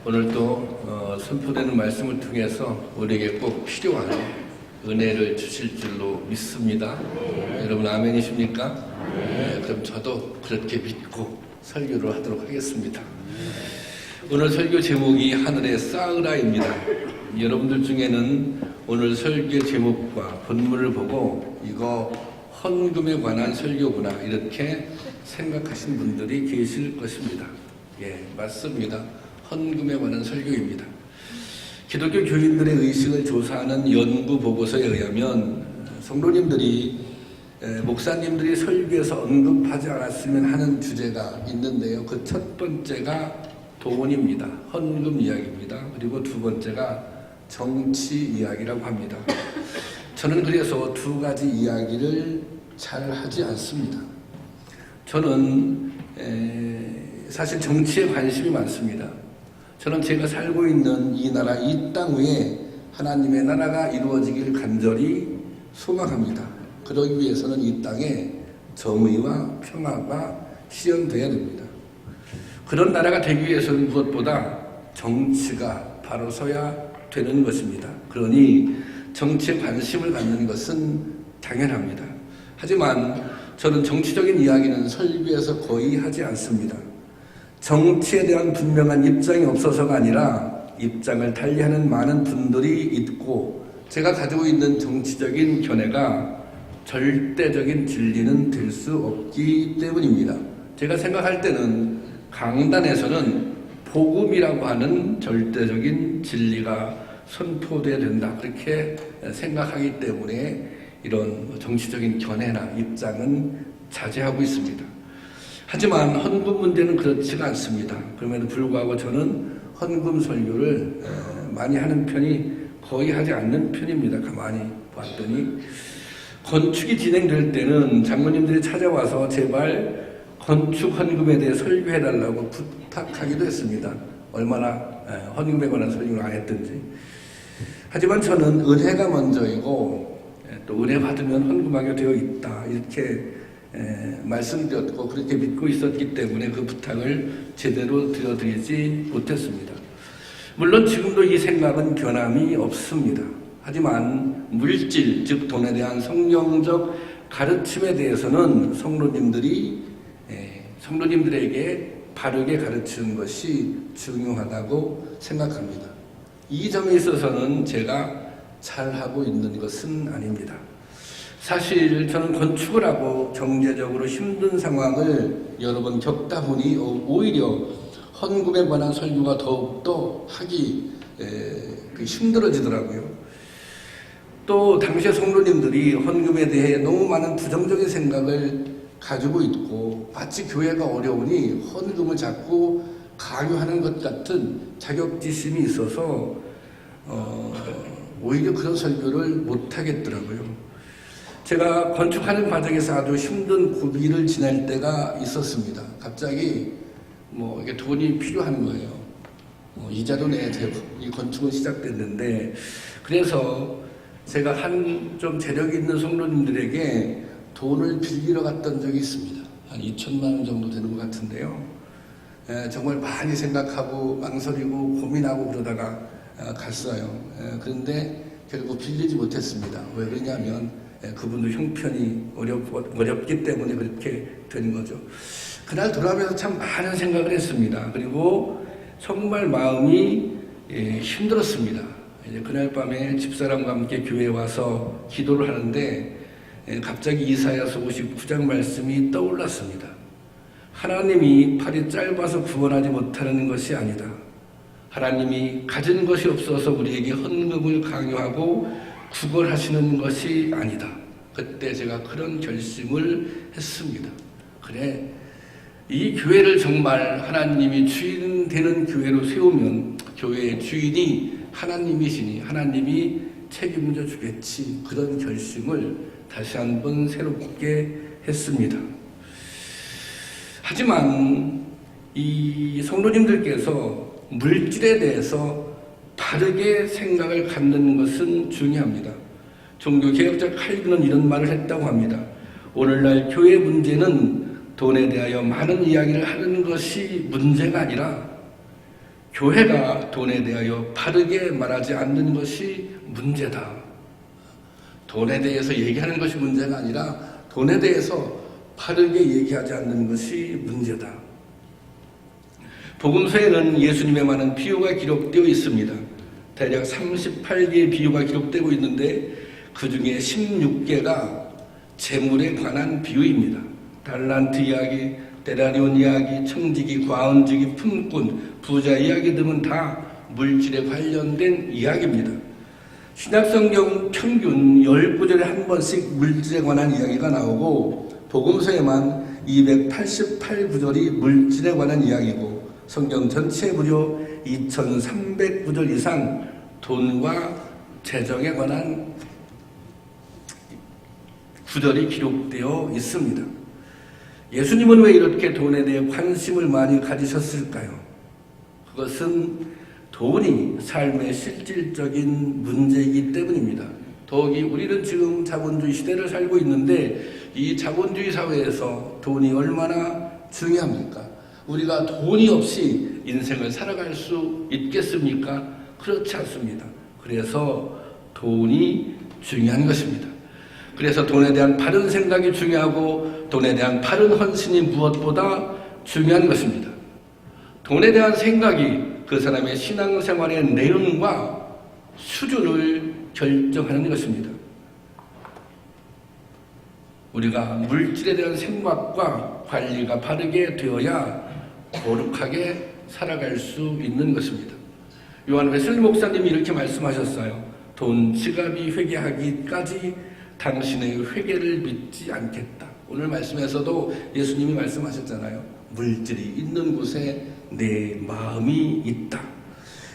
오늘 또 선포되는 말씀을 통해서 우리에게 꼭 필요한 은혜를 주실 줄로 믿습니다. 여러분 아멘이십니까? 그럼 저도 그렇게 믿고 설교를 하도록 하겠습니다. 오늘 설교 제목이 하늘에 쌓으라입니다. 여러분들 중에는 오늘 설교 제목과 본문을 보고 이거 헌금에 관한 설교구나 이렇게 생각하신 분들이 계실 것입니다. 예, 맞습니다. 헌금에 관한 설교입니다. 기독교 교인들의 의식을 조사하는 연구 보고서에 의하면 성도님들이 목사님들이 설교에서 언급하지 않았으면 하는 주제가 있는데요. 그 첫 번째가 돈입니다. 헌금 이야기입니다. 그리고 두 번째가 정치 이야기라고 합니다. 저는 그래서 두 가지 이야기를 잘 하지 않습니다. 저는 사실 정치에 관심이 많습니다. 저는 제가 살고 있는 이 나라, 이 땅 위에 하나님의 나라가 이루어지길 간절히 소망합니다. 그러기 위해서는 이 땅에 정의와 평화가 실현돼야 됩니다. 그런 나라가 되기 위해서는 무엇보다 정치가 바로 서야 되는 것입니다. 그러니 정치에 관심을 갖는 것은 당연합니다. 하지만 저는 정치적인 이야기는 설교에서 거의 하지 않습니다. 정치에 대한 분명한 입장이 없어서가 아니라 입장을 달리하는 많은 분들이 있고 제가 가지고 있는 정치적인 견해가 절대적인 진리는 될 수 없기 때문입니다. 제가 생각할 때는 강단에서는 복음이라고 하는 절대적인 진리가 선포돼야 된다 그렇게 생각하기 때문에 이런 정치적인 견해나 입장은 자제하고 있습니다. 하지만 헌금 문제는 그렇지가 않습니다. 그럼에도 불구하고 저는 헌금 설교를 많이 하는 편이 거의 하지 않는 편입니다. 가만히 봤더니 건축이 진행될 때는 장로님들이 찾아와서 제발 건축 헌금에 대해 설교해달라고 부탁하기도 했습니다. 얼마나 헌금에 관한 설교를 안 했든지. 하지만 저는 은혜가 먼저이고 또 은혜 받으면 헌금하게 되어 있다 이렇게 말씀드렸고 그렇게 믿고 있었기 때문에 그 부탁을 제대로 드려드리지 못했습니다. 물론 지금도 이 생각은 변함이 없습니다. 하지만 물질, 즉 돈에 대한 성경적 가르침에 대해서는 성도님들에게 바르게 가르치는 것이 중요하다고 생각합니다. 이 점에 있어서는 제가 잘하고 있는 것은 아닙니다. 사실 저는 건축을 하고 경제적으로 힘든 상황을 여러 번 겪다 보니 오히려 헌금에 관한 설교가 더욱더 하기 힘들어지더라고요. 또 당시에 성도님들이 헌금에 대해 너무 많은 부정적인 생각을 가지고 있고 마치 교회가 어려우니 헌금을 자꾸 강요하는 것 같은 자격지심이 있어서 오히려 그런 설교를 못하겠더라고요. 제가 건축하는 과정에서 아주 힘든 고비를 지날 때가 있었습니다. 갑자기 이게 돈이 필요한 거예요. 이자도 내야 되고 이 건축은 시작됐는데 그래서 제가 좀 재력이 있는 성도님들에게 돈을 빌리러 갔던 적이 있습니다. 한 2천만 원 정도 되는 것 같은데요. 정말 많이 생각하고 망설이고 고민하고 그러다가 갔어요. 그런데 결국 빌리지 못했습니다. 왜 그러냐면 그분도 형편이 어렵기 때문에 그렇게 된 거죠. 그날 돌아오면서 참 많은 생각을 했습니다. 그리고 정말 마음이 힘들었습니다. 이제 그날 밤에 집사람과 함께 교회에 와서 기도를 하는데 갑자기 이사야서 59장 말씀이 떠올랐습니다. 하나님이 팔이 짧아서 구원하지 못하는 것이 아니다. 하나님이 가진 것이 없어서 우리에게 헌금을 강요하고 구걸하시는 것이 아니다. 그때 제가 그런 결심을 했습니다. 그래, 이 교회를 정말 하나님이 주인 되는 교회로 세우면 교회의 주인이 하나님이시니 하나님이 책임져 주겠지. 그런 결심을 다시 한번 새롭게 했습니다. 하지만 이 성도님들께서 물질에 대해서 바르게 생각을 갖는 것은 중요합니다. 종교개혁자 칼빈은 이런 말을 했다고 합니다. 오늘날 교회 문제는 돈에 대하여 많은 이야기를 하는 것이 문제가 아니라 교회가 돈에 대하여 바르게 말하지 않는 것이 문제다. 돈에 대해서 얘기하는 것이 문제가 아니라 돈에 대해서 바르게 얘기하지 않는 것이 문제다. 복음서에는 예수님의 많은 비유가 기록되어 있습니다. 대략 38개의 비유가 기록되고 있는데 그 중에 16개가 재물에 관한 비유입니다. 달란트 이야기, 데나리온 이야기, 청지기, 과은지기, 품꾼, 부자 이야기 등은 다 물질에 관련된 이야기입니다. 신약성경 평균 10구절에 한 번씩 물질에 관한 이야기가 나오고 복음서에만 288구절이 물질에 관한 이야기고 성경 전체에 무려 2300구절 이상 돈과 재정에 관한 구절이 기록되어 있습니다. 예수님은 왜 이렇게 돈에 대해 관심을 많이 가지셨을까요? 그것은 돈이 삶의 실질적인 문제이기 때문입니다. 더욱이 우리는 지금 자본주의 시대를 살고 있는데 이 자본주의 사회에서 돈이 얼마나 중요합니까? 우리가 돈이 없이 인생을 살아갈 수 있겠습니까? 그렇지 않습니다. 그래서 돈이 중요한 것입니다. 그래서 돈에 대한 바른 생각이 중요하고 돈에 대한 바른 헌신이 무엇보다 중요한 것입니다. 돈에 대한 생각이 그 사람의 신앙생활의 내용과 수준을 결정하는 것입니다. 우리가 물질에 대한 생각과 관리가 바르게 되어야 거룩하게 살아갈 수 있는 것입니다. 요한 웨슬리 목사님이 이렇게 말씀하셨어요. 돈, 지갑이 회개하기까지 당신의 회개를 믿지 않겠다. 오늘 말씀에서도 예수님이 말씀하셨잖아요. 물질이 있는 곳에 내 마음이 있다.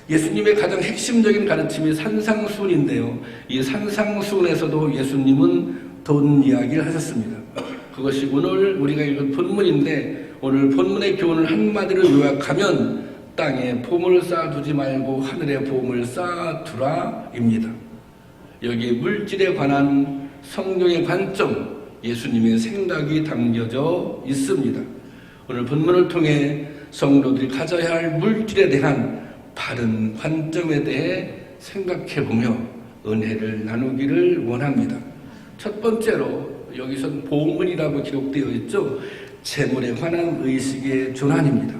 예수님의 가장 핵심적인 가르침이 산상수훈인데요. 이 산상수훈에서도 예수님은 돈 이야기를 하셨습니다. 그것이 오늘 우리가 읽은 본문인데 오늘 본문의 교훈을 한마디로 요약하면 땅에 보물을 쌓아두지 말고 하늘에 보물을 쌓아두라입니다. 여기 물질에 관한 성경의 관점, 예수님의 생각이 담겨져 있습니다. 오늘 본문을 통해 성도들이 가져야 할 물질에 대한 바른 관점에 대해 생각해보며 은혜를 나누기를 원합니다. 첫 번째로 여기선 보물이라고 기록되어 있죠. 재물에 관한 의식의 전환입니다.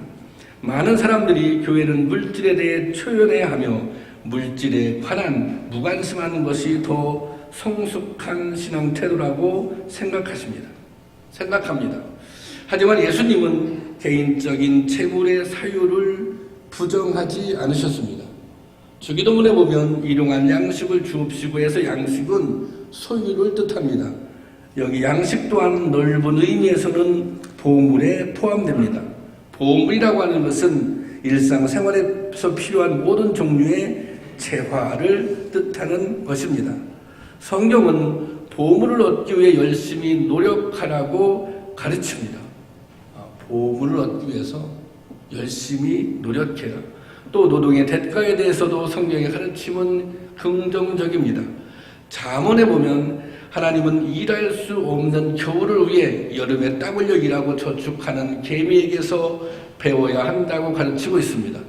많은 사람들이 교회는 물질에 대해 초연해야 하며 물질에 관한 무관심하는 것이 더 성숙한 신앙 태도라고 생각합니다. 하지만 예수님은 개인적인 재물의 사유를 부정하지 않으셨습니다. 주기도문에 보면 일용할 양식을 주옵시고 해서 양식은 소유를 뜻합니다. 여기 양식 또한 넓은 의미에서는 보물에 포함됩니다. 보물이라고 하는 것은 일상생활에서 필요한 모든 종류의 재화를 뜻하는 것입니다. 성경은 보물을 얻기 위해 열심히 노력하라고 가르칩니다. 보물을 얻기 위해서 열심히 노력해라. 또 노동의 대가에 대해서도 성경의 가르침은 긍정적입니다. 잠언에 보면 하나님은 일할 수 없는 겨울을 위해 여름에 땀 흘려 일하고 저축하는 개미에게서 배워야 한다고 가르치고 있습니다.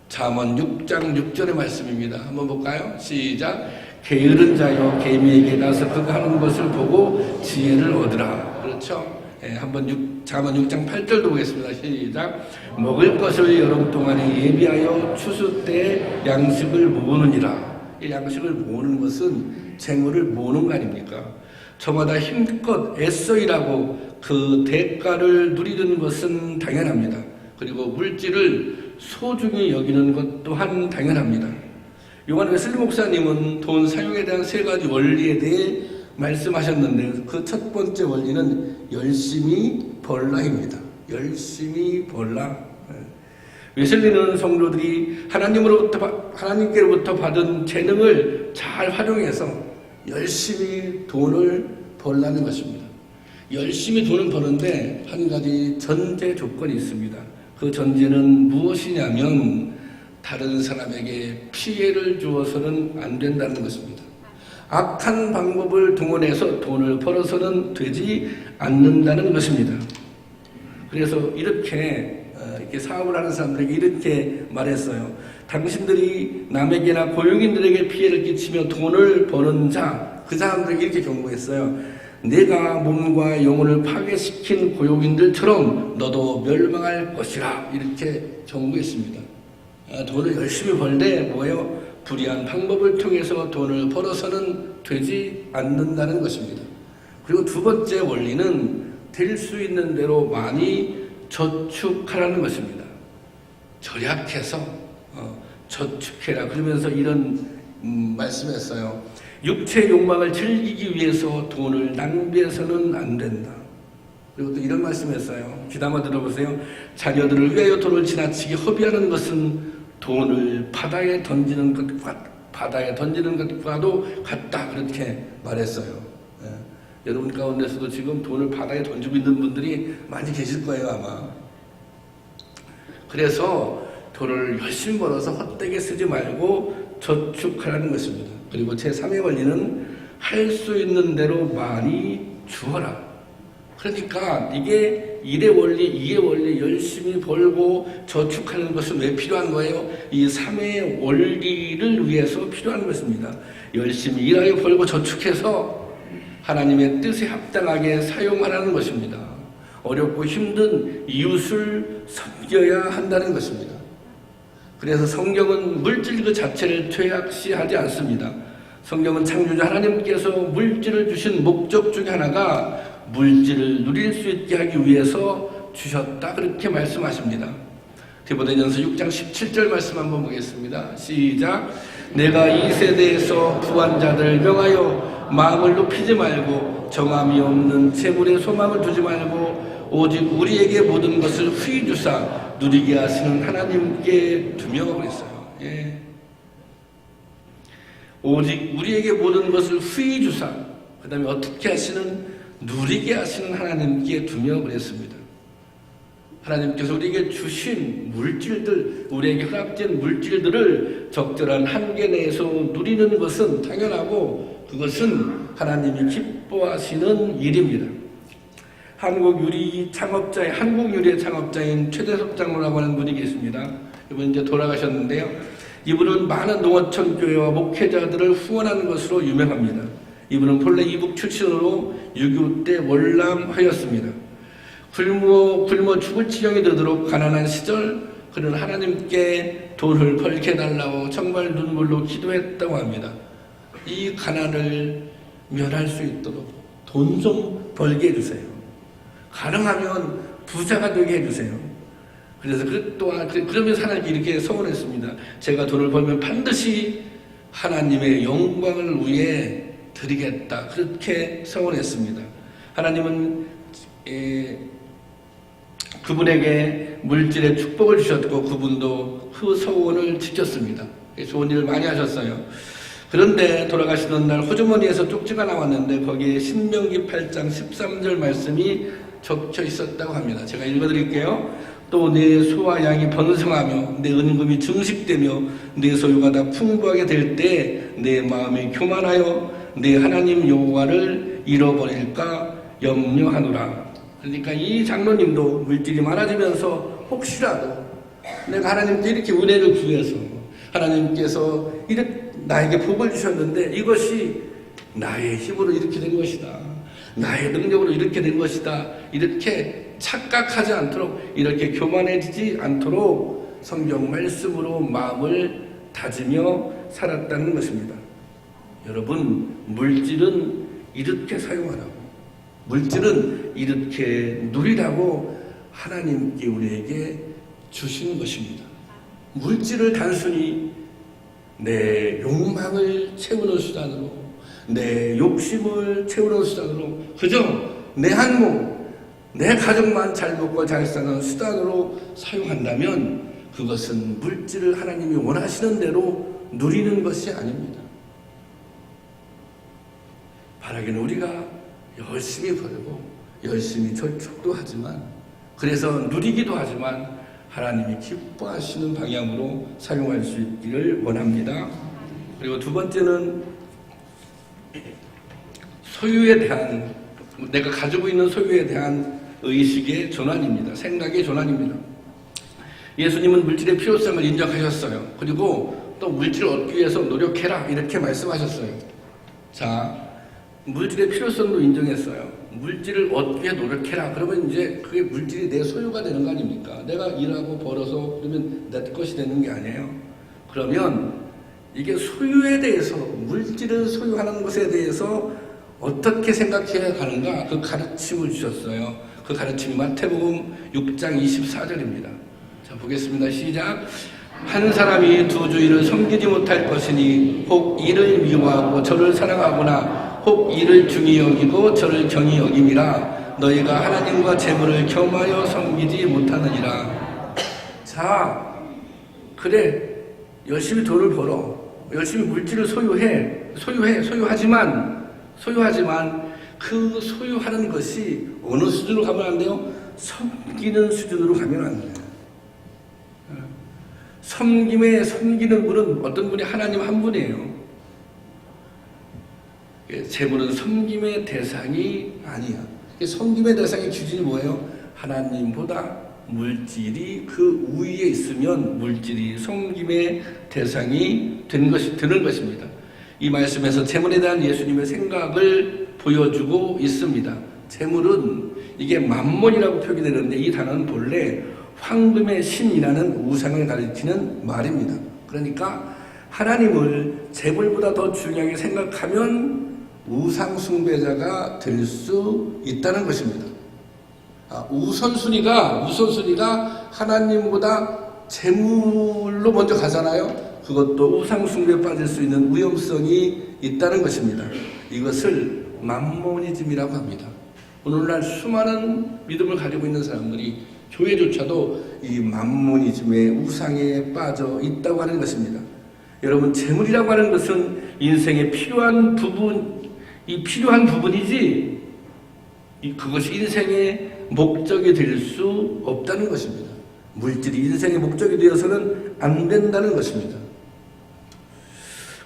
잠언 6장 6절의 말씀입니다. 한번 볼까요? 시작. 게으른 자여 개미에게 가서 그가 하는 것을 보고 지혜를 얻으라. 그렇죠? 한번 잠언 6장 8절도 보겠습니다. 시작. 먹을 것을 여름 동안에 예비하여 추수 때 양식을 모으느니라. 이 양식을 모으는 것은 재물을 모으는 거 아닙니까? 저마다 힘껏 애써 일하고 그 대가를 누리는 것은 당연합니다. 그리고 물질을 소중히 여기는 것 또한 당연합니다. 요한 웨슬리 목사님은 돈 사용에 대한 세 가지 원리에 대해 말씀하셨는데 그 첫 번째 원리는 열심히 벌라입니다. 열심히 벌라. 웨슬리는 성도들이 하나님께로부터 받은 재능을 잘 활용해서 열심히 돈을 벌라는 것입니다. 열심히 돈을 버는데 한 가지 전제 조건이 있습니다. 그 전제는 무엇이냐면 다른 사람에게 피해를 주어서는 안 된다는 것입니다. 악한 방법을 동원해서 돈을 벌어서는 되지 않는다는 것입니다. 그래서 이렇게 이렇게 사업을 하는 사람들에게 이렇게 말했어요. 당신들이 남에게나 고용인들에게 피해를 끼치며 돈을 버는 자, 그 사람들에게 이렇게 경고했어요. 내가 몸과 영혼을 파괴시킨 고용인들처럼 너도 멸망할 것이라, 이렇게 경고했습니다. 돈을 열심히 벌되 뭐예요? 불의한 방법을 통해서 돈을 벌어서는 되지 않는다는 것입니다. 그리고 두 번째 원리는 될 수 있는 대로 많이 저축하라는 것입니다. 절약해서 저축해라, 그러면서 이런 말씀했어요. 육체 욕망을 즐기기 위해서 돈을 낭비해서는 안 된다. 그리고 또 이런 말씀했어요. 귀담아 들어보세요. 자녀들을 위하여 돈을 지나치게 허비하는 것은 돈을 바다에 던지는 것과도 같다, 그렇게 말했어요. 여러분 가운데서도 지금 돈을 바다에 던지고 있는 분들이 많이 계실 거예요, 아마. 그래서 돈을 열심히 벌어서 헛되게 쓰지 말고 저축하라는 것입니다. 그리고 제3의 원리는 할 수 있는 대로 많이 주어라. 그러니까 이게 1의 원리, 2의 원리, 열심히 벌고 저축하는 것은 왜 필요한 거예요? 이 3의 원리를 위해서 필요한 것입니다. 열심히 일하여 벌고 저축해서 하나님의 뜻에 합당하게 사용하라는 것입니다. 어렵고 힘든 이웃을 섬겨야 한다는 것입니다. 그래서 성경은 물질 그 자체를 퇴학시하지 않습니다. 성경은 창조자 하나님께서 물질을 주신 목적 중에 하나가 물질을 누릴 수 있게 하기 위해서 주셨다, 그렇게 말씀하십니다. 디모데전서 6장 17절 말씀 한번 보겠습니다. 시작. 내가 이 세대에서 부한 자들을 명하여 마음을 높이지 말고 정함이 없는 재물에 소망을 두지 말고 오직 우리에게 모든 것을 후히 주사 누리게 하시는 하나님께 두며, 그랬어요. 예. 오직 우리에게 모든 것을 후히 주사, 그 다음에 어떻게 하시는, 누리게 하시는 하나님께 두며, 그랬습니다. 하나님께서 우리에게 주신 물질들, 우리에게 허락된 물질들을 적절한 한계 내에서 누리는 것은 당연하고, 그것은 하나님이 기뻐하시는 일입니다. 한국 유리의 창업자인 최대섭 장로라고 하는 분이 계십니다. 이분 이제 돌아가셨는데요. 이분은 많은 농어촌 교회와 목회자들을 후원하는 것으로 유명합니다. 이분은 본래 이북 출신으로 6.25 때 월남하였습니다. 굶어 죽을 지경이 되도록 가난한 시절 그는 하나님께 돈을 벌게 해달라고 정말 눈물로 기도했다고 합니다. 이 가난을 면할 수 있도록 돈 좀 벌게 해주세요. 가능하면 부자가 되게 해주세요. 그래서 그러면서 하나님께 이렇게 소원했습니다. 제가 돈을 벌면 반드시 하나님의 영광을 위해 드리겠다, 그렇게 소원했습니다. 하나님은 그분에게 물질의 축복을 주셨고 그분도 그 소원을 지켰습니다. 좋은 일을 많이 하셨어요. 그런데 돌아가시는 날 호주머니에서 쪽지가 나왔는데 거기에 신명기 8장 13절 말씀이 적혀 있었다고 합니다. 제가 읽어드릴게요. 또 내 소와 양이 번성하며 내 은금이 증식되며 내 소유가 다 풍부하게 될 때 내 마음이 교만하여 내 하나님 여호와를 잃어버릴까 염려하노라. 그러니까 이 장로님도 물질이 많아지면서 혹시라도 내가 하나님께 이렇게 은혜를 구해서 하나님께서 이렇게 나에게 복을 주셨는데 이것이 나의 힘으로 이렇게 된 것이다, 나의 능력으로 이렇게 된 것이다, 이렇게 착각하지 않도록, 이렇게 교만해지지 않도록 성경 말씀으로 마음을 다지며 살았다는 것입니다. 여러분, 물질은 이렇게 사용하라고, 물질은 이렇게 누리라고 하나님께 우리에게 주신 것입니다. 물질을 단순히 내 욕망을 채우는 수단으로, 내 욕심을 채우는 수단으로, 그저 내 한 몸, 내 가족만 잘 먹고 잘 사는 수단으로 사용한다면 그것은 물질을 하나님이 원하시는 대로 누리는 것이 아닙니다. 바라기는 우리가 열심히 벌고 열심히 저축도 하지만, 그래서 누리기도 하지만 하나님이 기뻐하시는 방향으로 사용할 수 있기를 원합니다. 그리고 두 번째는 소유에 대한, 내가 가지고 있는 소유에 대한 의식의 전환입니다. 생각의 전환입니다. 예수님은 물질의 필요성을 인정하셨어요. 그리고 또 물질을 얻기 위해서 노력해라 이렇게 말씀하셨어요. 자, 물질의 필요성도 인정했어요. 물질을 얻기 위해 노력해라. 그러면 이제 그게 물질이 내 소유가 되는 거 아닙니까? 내가 일하고 벌어서 그러면 내 것이 되는 게 아니에요. 그러면 이게 소유에 대해서, 물질을 소유하는 것에 대해서 어떻게 생각해야 하는가, 그 가르침을 주셨어요. 그 가르침이 마태복음 6장 24절입니다. 자, 보겠습니다. 시작. 한 사람이 두 주인을 섬기지 못할 것이니 혹 이를 미워하고 저를 사랑하거나 혹 이를 중히 여기고 저를 경히 여김이라. 너희가 하나님과 재물을 겸하여 섬기지 못하느니라. 자, 그래, 열심히 돈을 벌어, 열심히 물질을 소유하지만 그 소유하는 것이 어느 수준으로 가면 안 돼요? 섬기는 수준으로 가면 안 돼요. 섬기는 분은 어떤 분이 하나님 한 분이에요. 재물은 섬김의 대상이 아니야. 섬김의 대상의 기준이 뭐예요? 하나님보다 물질이 그 우위에 있으면 물질이 섬김의 대상이 되는 것입니다. 이 말씀에서 재물에 대한 예수님의 생각을 보여주고 있습니다. 재물은 이게 만몬이라고 표기되는데 이 단어는 본래 황금의 신이라는 우상을 가리키는 말입니다. 그러니까 하나님을 재물보다 더 중요하게 생각하면 우상 숭배자가 될 수 있다는 것입니다. 우선순위가 하나님보다 재물로 먼저 가잖아요. 그것도 우상 숭배에 빠질 수 있는 위험성이 있다는 것입니다. 이것을 만모니즘이라고 합니다. 오늘날 수많은 믿음을 가지고 있는 사람들이 교회조차도 이 만모니즘의 우상에 빠져 있다고 하는 것입니다. 여러분, 재물이라고 하는 것은 인생의 필요한 부분이지 그것이 인생의 목적이 될 수 없다는 것입니다. 물질이 인생의 목적이 되어서는 안 된다는 것입니다.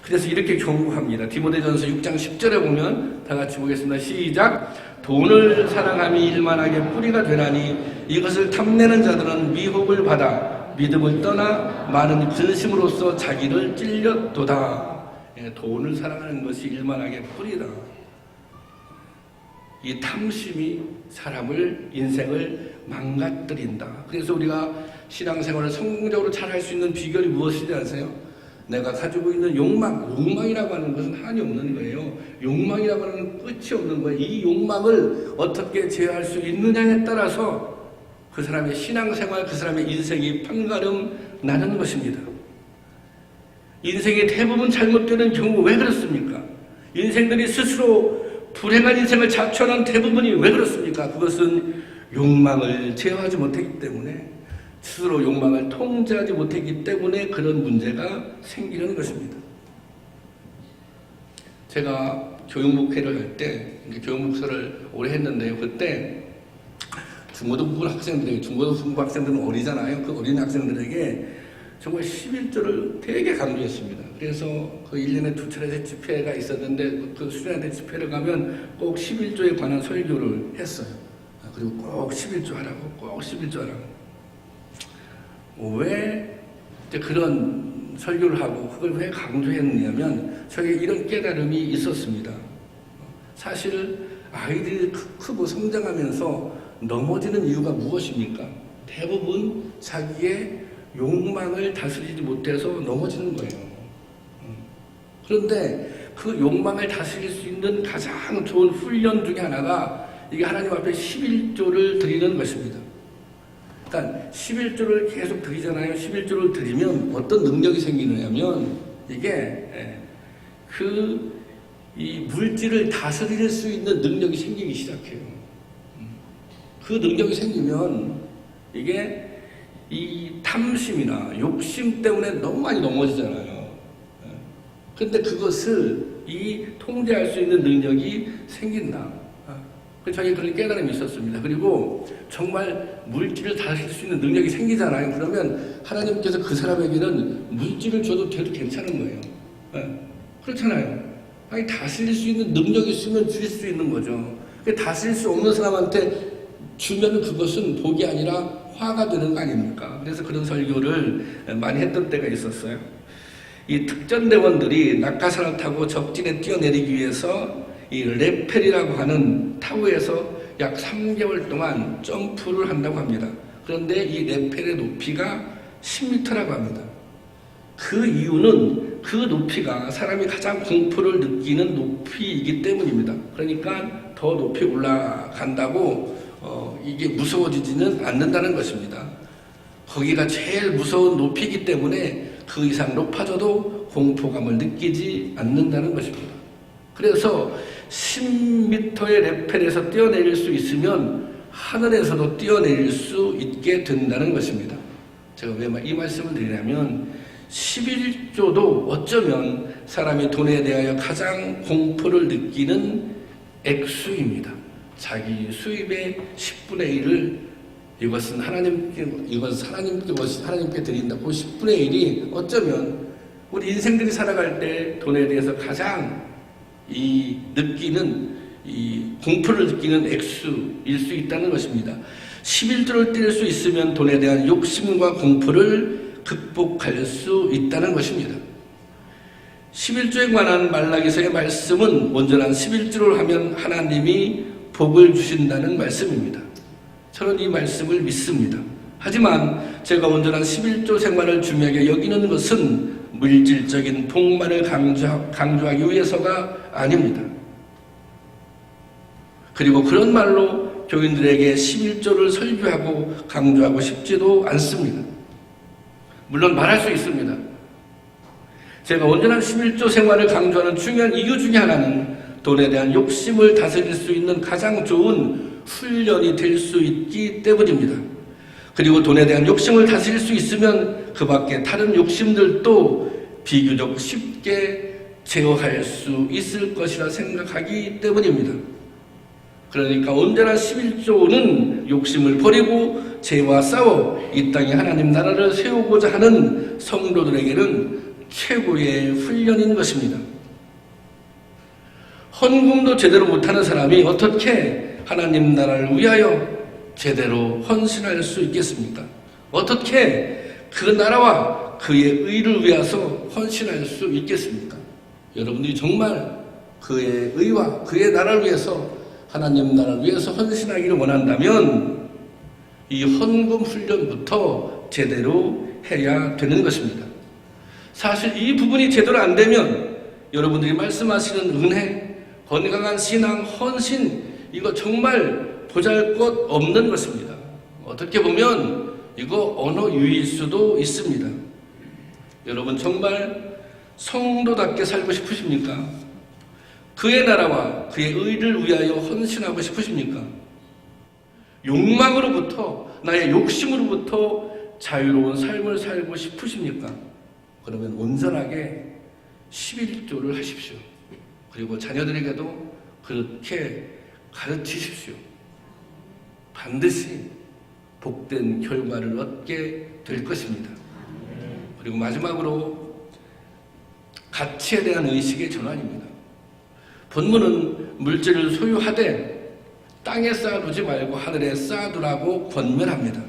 그래서 이렇게 경고합니다. 디모데전서 6장 10절에 보면 다 같이 보겠습니다. 시작. 돈을 사랑함이 일만하게 뿌리가 되나니 이것을 탐내는 자들은 미혹을 받아 믿음을 떠나 많은 근심으로써 자기를 찔렸도다. 돈을 사랑하는 것이 일만하게 뿌리다. 이 탐심이 사람을, 인생을 망가뜨린다. 그래서 우리가 신앙생활을 성공적으로 잘 할 수 있는 비결이 무엇인지 아세요? 내가 가지고 있는 욕망이라고 하는 것은 한이 없는 거예요. 욕망이라고 하는 끝이 없는 거예요. 이 욕망을 어떻게 제어할 수 있느냐에 따라서 그 사람의 신앙생활, 그 사람의 인생이 판가름 나는 것입니다. 인생의 대부분 잘못되는 경우 왜 그렇습니까? 인생들이 스스로 불행한 인생을 자초하는 대부분이 왜 그렇습니까? 그것은 욕망을 제어하지 못했기 때문에, 스스로 욕망을 통제하지 못했기 때문에 그런 문제가 생기는 것입니다. 제가 교육목회를 할 때, 교육목사를 오래 했는데요. 그때 중고등부 학생들은 어리잖아요. 그 어린 학생들에게 정말 11조를 되게 강조했습니다. 그래서 그 1년에 2차례 집회가 있었는데 그 수련회 집회를 가면 꼭 11조에 관한 설교를 했어요. 그리고 꼭 11조 하라고. 왜 이제 그런 설교를 하고 그걸 왜 강조했냐면 저에게 이런 깨달음이 있었습니다. 사실 아이들이 크고 성장하면서 넘어지는 이유가 무엇입니까? 대부분 자기의 욕망을 다스리지 못해서 넘어지는 거예요. 그런데 그 욕망을 다스릴 수 있는 가장 좋은 훈련 중에 하나가 이게 하나님 앞에 11조를 드리는 것입니다. 그러니까 11조를 계속 드리잖아요. 11조를 드리면 어떤 능력이 생기느냐면 이게 이 물질을 다스릴 수 있는 능력이 생기기 시작해요. 그 능력이 생기면 이게 이 탐심이나 욕심 때문에 너무 많이 넘어지잖아요. 근데 그것을 통제할 수 있는 능력이 생긴다. 저에게 그런 깨달음이 있었습니다. 그리고 정말 물질을 다스릴 수 있는 능력이 생기잖아요. 그러면 하나님께서 그 사람에게는 물질을 줘도 괜찮은 거예요. 그렇잖아요. 아니, 다스릴 수 있는 능력이 있으면 주실 수 있는 거죠. 다스릴 수 없는 사람한테 주면 그것은 복이 아니라 화가 되는 거 아닙니까? 그래서 그런 설교를 많이 했던 때가 있었어요. 이 특전대원들이 낙하산을 타고 적진에 뛰어내리기 위해서 이 레펠이라고 하는 타워에서 약 3개월 동안 점프를 한다고 합니다. 그런데 이 레펠의 높이가 10m라고 합니다. 그 이유는 그 높이가 사람이 가장 공포를 느끼는 높이이기 때문입니다. 그러니까 더 높이 올라간다고 이게 무서워지지는 않는다는 것입니다. 거기가 제일 무서운 높이이기 때문에 그 이상 높아져도 공포감을 느끼지 않는다는 것입니다. 그래서 10m의 레펠에서 뛰어내릴 수 있으면 하늘에서도 뛰어내릴 수 있게 된다는 것입니다. 제가 왜 이 말씀을 드리냐면 11조도 어쩌면 사람이 돈에 대하여 가장 공포를 느끼는 액수입니다. 자기 수입의 10분의 1을 이것은 하나님께 드린다. 그 10분의 1이 어쩌면 우리 인생들이 살아갈 때 돈에 대해서 가장 느끼는 공포를 느끼는 액수일 수 있다는 것입니다. 11조를 뗄 수 있으면 돈에 대한 욕심과 공포를 극복할 수 있다는 것입니다. 11조에 관한 말라기서의 말씀은 온전한 11조를 하면 하나님이 복을 주신다는 말씀입니다. 저는 이 말씀을 믿습니다. 하지만 제가 온전한 11조 생활을 중요하게 여기는 것은 물질적인 복만을 강조하기 위해서가 아닙니다. 그리고 그런 말로 교인들에게 11조를 설교하고 강조하고 싶지도 않습니다. 물론 말할 수 있습니다. 제가 온전한 11조 생활을 강조하는 중요한 이유 중에 하나는 돈에 대한 욕심을 다스릴 수 있는 가장 좋은 훈련이 될 수 있기 때문입니다. 그리고 돈에 대한 욕심을 다스릴 수 있으면 그 밖에 다른 욕심들도 비교적 쉽게 제어할 수 있을 것이라 생각하기 때문입니다. 그러니까 온전한 11조는 욕심을 버리고 죄와 싸워 이 땅에 하나님 나라를 세우고자 하는 성도들에게는 최고의 훈련인 것입니다. 헌금도 제대로 못하는 사람이 어떻게 하나님 나라를 위하여 제대로 헌신할 수 있겠습니까? 어떻게 그 나라와 그의 의를 위해서 헌신할 수 있겠습니까? 여러분들이 정말 그의 의와 그의 나라를 위해서 하나님 나라를 위해서 헌신하기를 원한다면 이 헌금 훈련부터 제대로 해야 되는 것입니다. 사실 이 부분이 제대로 안 되면 여러분들이 말씀하시는 은혜, 건강한 신앙, 헌신 이거 정말 보잘것없는 것입니다. 어떻게 보면 이거 언어 유희일 수도 있습니다. 여러분 정말 성도답게 살고 싶으십니까? 그의 나라와 그의 의를 위하여 헌신하고 싶으십니까? 욕망으로부터 나의 욕심으로부터 자유로운 삶을 살고 싶으십니까? 그러면 온전하게 11조를 하십시오. 그리고 자녀들에게도 그렇게 가르치십시오. 반드시 복된 결과를 얻게 될 것입니다. 그리고 마지막으로 가치에 대한 의식의 전환입니다. 본문은 물질을 소유하되 땅에 쌓아두지 말고 하늘에 쌓아두라고 권면합니다.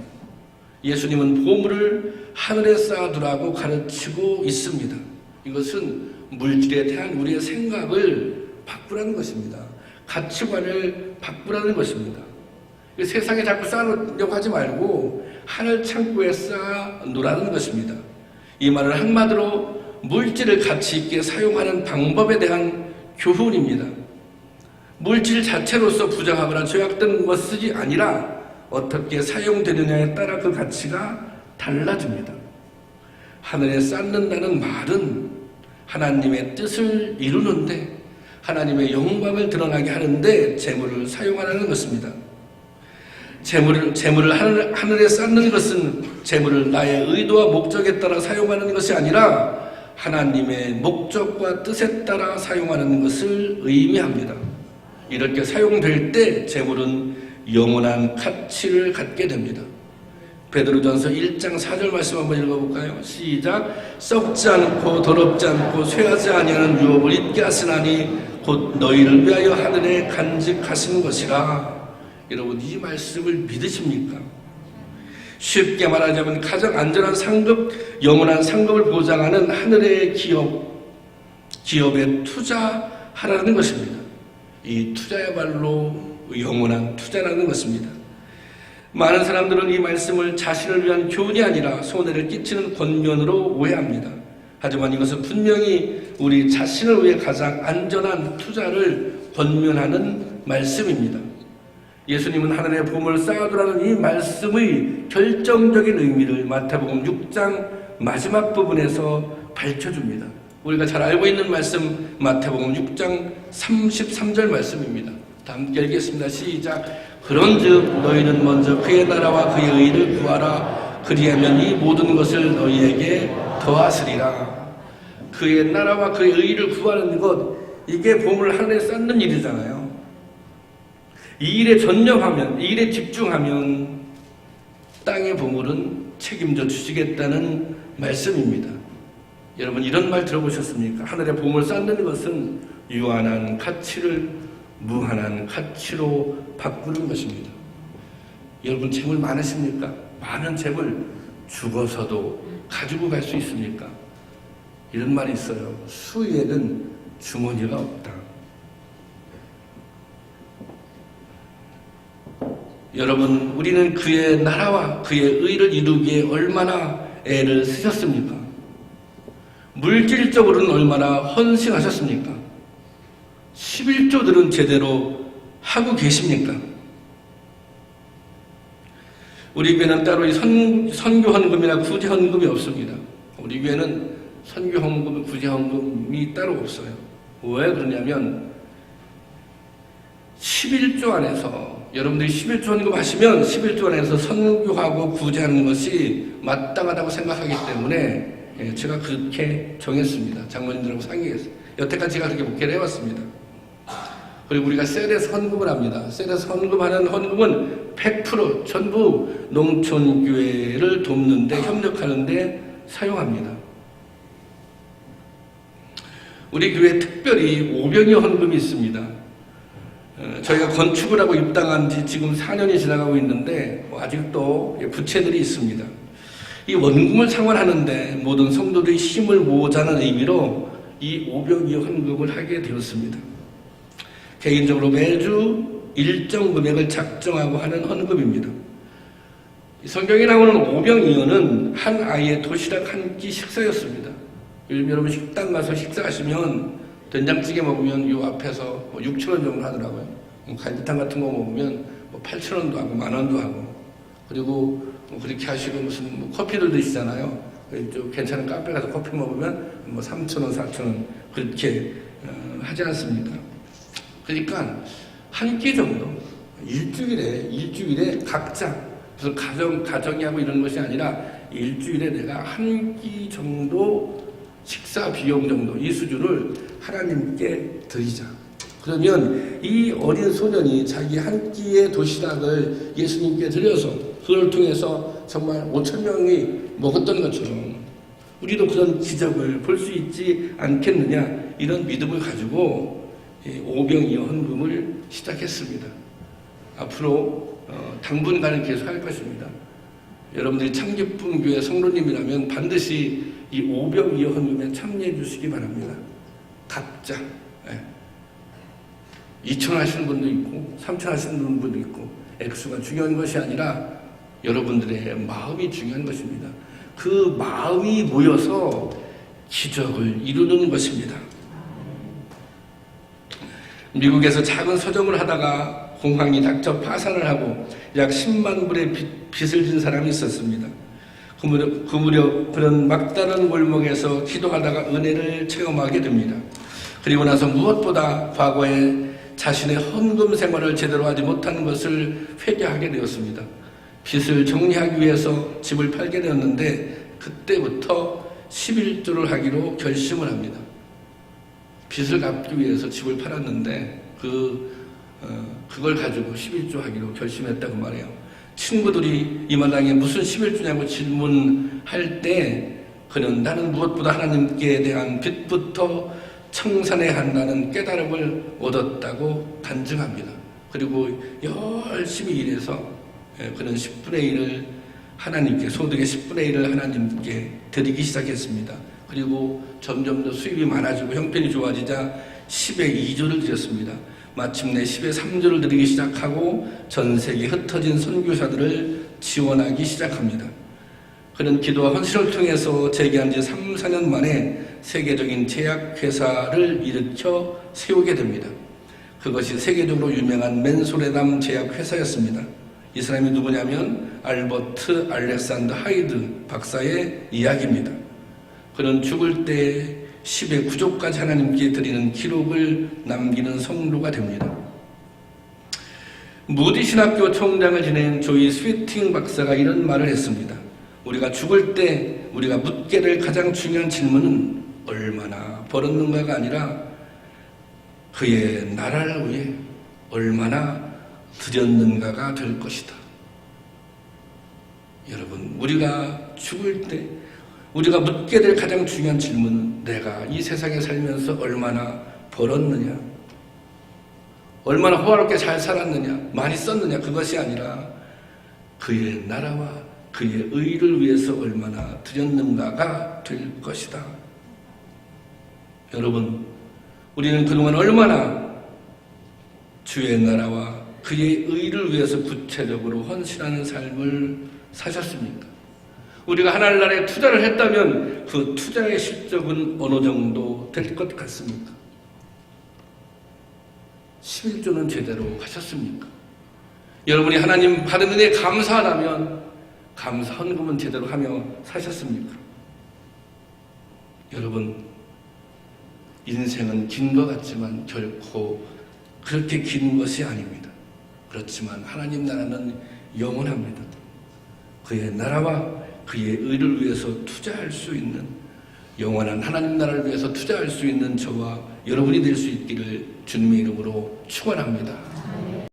예수님은 보물을 하늘에 쌓아두라고 가르치고 있습니다. 이것은 물질에 대한 우리의 생각을 바꾸라는 것입니다. 가치관을 바꾸라는 것입니다. 세상에 자꾸 쌓아놓으려고 하지 말고 하늘 창고에 쌓아놓으라는 것입니다. 이 말은 한마디로 물질을 가치 있게 사용하는 방법에 대한 교훈입니다. 물질 자체로서 부정하거나 죄악된 것이 아니라 어떻게 사용되느냐에 따라 그 가치가 달라집니다. 하늘에 쌓는다는 말은 하나님의 뜻을 이루는데 하나님의 영광을 드러나게 하는데 재물을 사용하라는 것입니다. 재물을 하늘에 쌓는 것은 재물을 나의 의도와 목적에 따라 사용하는 것이 아니라 하나님의 목적과 뜻에 따라 사용하는 것을 의미합니다. 이렇게 사용될 때 재물은 영원한 가치를 갖게 됩니다. 베드로전서 1장 4절 말씀 한번 읽어볼까요? 시작. 썩지 않고 더럽지 않고 쇠하지 아니하는 유업을 잊게 하시나니 곧 너희를 위하여 하늘에 간직하신 것이라. 여러분 이 말씀을 믿으십니까? 쉽게 말하자면 가장 안전한 상급, 영원한 상급을 보장하는 하늘의 기업에 투자하라는 것입니다. 이 투자야말로 영원한 투자라는 것입니다. 많은 사람들은 이 말씀을 자신을 위한 교훈이 아니라 손해를 끼치는 권면으로 오해합니다. 하지만 이것은 분명히 우리 자신을 위해 가장 안전한 투자를 권면하는 말씀입니다. 예수님은 하늘의 보물을 쌓아두라는 이 말씀의 결정적인 의미를 마태복음 6장 마지막 부분에서 밝혀줍니다. 우리가 잘 알고 있는 말씀 마태복음 6장 33절 말씀입니다. 다 함께 읽겠습니다. 시작. 그런즉 너희는 먼저 그의 나라와 그의 의를 구하라. 그리하면 이 모든 것을 너희에게 더하시리라. 그의 나라와 그의 의를 구하는 것, 이게 보물 하늘에 쌓는 일이잖아요. 이 일에 전념하면, 이 일에 집중하면 땅의 보물은 책임져 주시겠다는 말씀입니다. 여러분, 이런 말 들어보셨습니까? 하늘의 보물 쌓는 것은 유한한 가치를 무한한 가치로 바꾸는 것입니다. 여러분, 재물 많으십니까? 많은 재물 죽어서도 가지고 갈 수 있습니까? 이런 말이 있어요. 수액은 주머니가 없다. 여러분, 우리는 그의 나라와 그의 의를 이루기에 얼마나 애를 쓰셨습니까? 물질적으로는 얼마나 헌신하셨습니까? 11조들은 제대로 하고 계십니까? 우리 교회는 따로 이 선교헌금이나 구제헌금이 없습니다. 우리 교회는 선교헌금, 구제헌금이 따로 없어요. 왜 그러냐면 11조 안에서, 여러분들이 11조 헌금 하시면 11조 안에서 선교하고 구제하는 것이 마땅하다고 생각하기 때문에 제가 그렇게 정했습니다. 장모님들하고 상의해서. 여태까지 제가 그렇게 목회를 해왔습니다. 그리고 우리가 셀에서 헌금을 합니다. 셀에서 헌금하는 헌금은 100% 전부 농촌교회를 돕는데, 협력하는데 사용합니다. 우리 교회에 특별히 오병이어 헌금이 있습니다. 저희가 건축을 하고 입당한 지 지금 4년이 지나가고 있는데 아직도 부채들이 있습니다. 이 원금을 상환하는데 모든 성도들이 힘을 모으자는 의미로 이 오병이어 헌금을 하게 되었습니다. 개인적으로 매주 일정 금액을 작정하고 하는 헌금입니다. 성경에 나오는 오병이어는 한 아이의 도시락 한 끼 식사였습니다. 요즘 여러분 식당 가서 식사하시면 된장찌개 먹으면 요 앞에서 6,000원 정도 하더라고요. 갈비탕 같은 거 먹으면 8,000원도 하고 10,000원도 하고, 그리고 그렇게 하시고 무슨 커피도 드시잖아요. 좀 괜찮은 카페 가서 커피 먹으면 3,000원, 4,000원 그렇게 하지 않습니까? 그러니까 한 끼 정도 일주일에 각자 무슨 가정이 하고 이런 것이 아니라 일주일에 내가 한 끼 정도 식사 비용 정도 이 수준을 하나님께 드리자. 그러면 이 어린 소년이 자기 한 끼의 도시락을 예수님께 드려서 그걸 통해서 정말 5,000명이 먹었던 것처럼 우리도 그런 기적을 볼 수 있지 않겠느냐, 이런 믿음을 가지고 오병이어 헌금을 시작했습니다. 앞으로 당분간은 계속할 것입니다. 여러분들이 참기쁨교회 성도님이라면 반드시 이 오병이어 헌금에 참여해 주시기 바랍니다. 각자 2,000 하시는 분도 있고 3,000 하시는 분도 있고, 액수가 중요한 것이 아니라 여러분들의 마음이 중요한 것입니다. 그 마음이 모여서 기적을 이루는 것입니다. 미국에서 작은 서점을 하다가 공황이 닥쳐 파산을 하고 약 10만 불의 빚을 진 사람이 있었습니다. 그 무렵 그런 막다른 골목에서 기도하다가 은혜를 체험하게 됩니다. 그리고 나서 무엇보다 과거에 자신의 헌금 생활을 제대로 하지 못한 것을 회개하게 되었습니다. 빚을 정리하기 위해서 집을 팔게 되었는데 그때부터 11조를 하기로 결심을 합니다. 빚을 갚기 위해서 집을 팔았는데 그걸 가지고 11조 하기로 결심했다고 말해요. 친구들이 이 마당에 무슨 11조냐고 질문할 때 그는 나는 무엇보다 하나님께 대한 빚부터 청산해야 한다는 깨달음을 얻었다고 간증합니다. 그리고 열심히 일해서 그는 10분의 1을 하나님께 소득의 10분의 1을 하나님께 드리기 시작했습니다. 그리고 점점 더 수입이 많아지고 형편이 좋아지자 10의 2조를 드렸습니다. 마침내 10의 3조를 드리기 시작하고 전 세계에 흩어진 선교사들을 지원하기 시작합니다. 그런 기도와 헌신을 통해서 재기한 지 3, 4년 만에 세계적인 제약회사를 일으켜 세우게 됩니다. 그것이 세계적으로 유명한 맨소레담 제약회사였습니다. 이 사람이 누구냐면 알버트 알렉산더 하이드 박사의 이야기입니다. 그는 죽을 때 10의 9조까지 하나님께 드리는 기록을 남기는 성도가 됩니다. 무디 신학교 총장을 지낸 조이 스위팅 박사가 이런 말을 했습니다. 우리가 죽을 때 우리가 묻게 될 가장 중요한 질문은 얼마나 벌었는가가 아니라 그의 나라를 위해 얼마나 드렸는가가 될 것이다. 여러분, 우리가 죽을 때 우리가 묻게 될 가장 중요한 질문은 내가 이 세상에 살면서 얼마나 벌었느냐, 얼마나 호화롭게 잘 살았느냐, 많이 썼느냐, 그것이 아니라 그의 나라와 그의 의를 위해서 얼마나 드렸는가가 될 것이다. 여러분, 우리는 그동안 얼마나 주의 나라와 그의 의를 위해서 구체적으로 헌신하는 삶을 사셨습니까? 우리가 하나님 나라에 투자를 했다면 그 투자의 실적은 어느 정도 될 것 같습니까? 11조는 제대로 하셨습니까? 여러분이 하나님 받은 은혜에 감사하다면 감사 헌금은 제대로 하며 사셨습니까? 여러분, 인생은 긴 것 같지만 결코 그렇게 긴 것이 아닙니다. 그렇지만 하나님 나라는 영원합니다. 그의 나라와 그의 의를 위해서 투자할 수 있는, 영원한 하나님 나라를 위해서 투자할 수 있는 저와 여러분이 될 수 있기를 주님의 이름으로 축원합니다.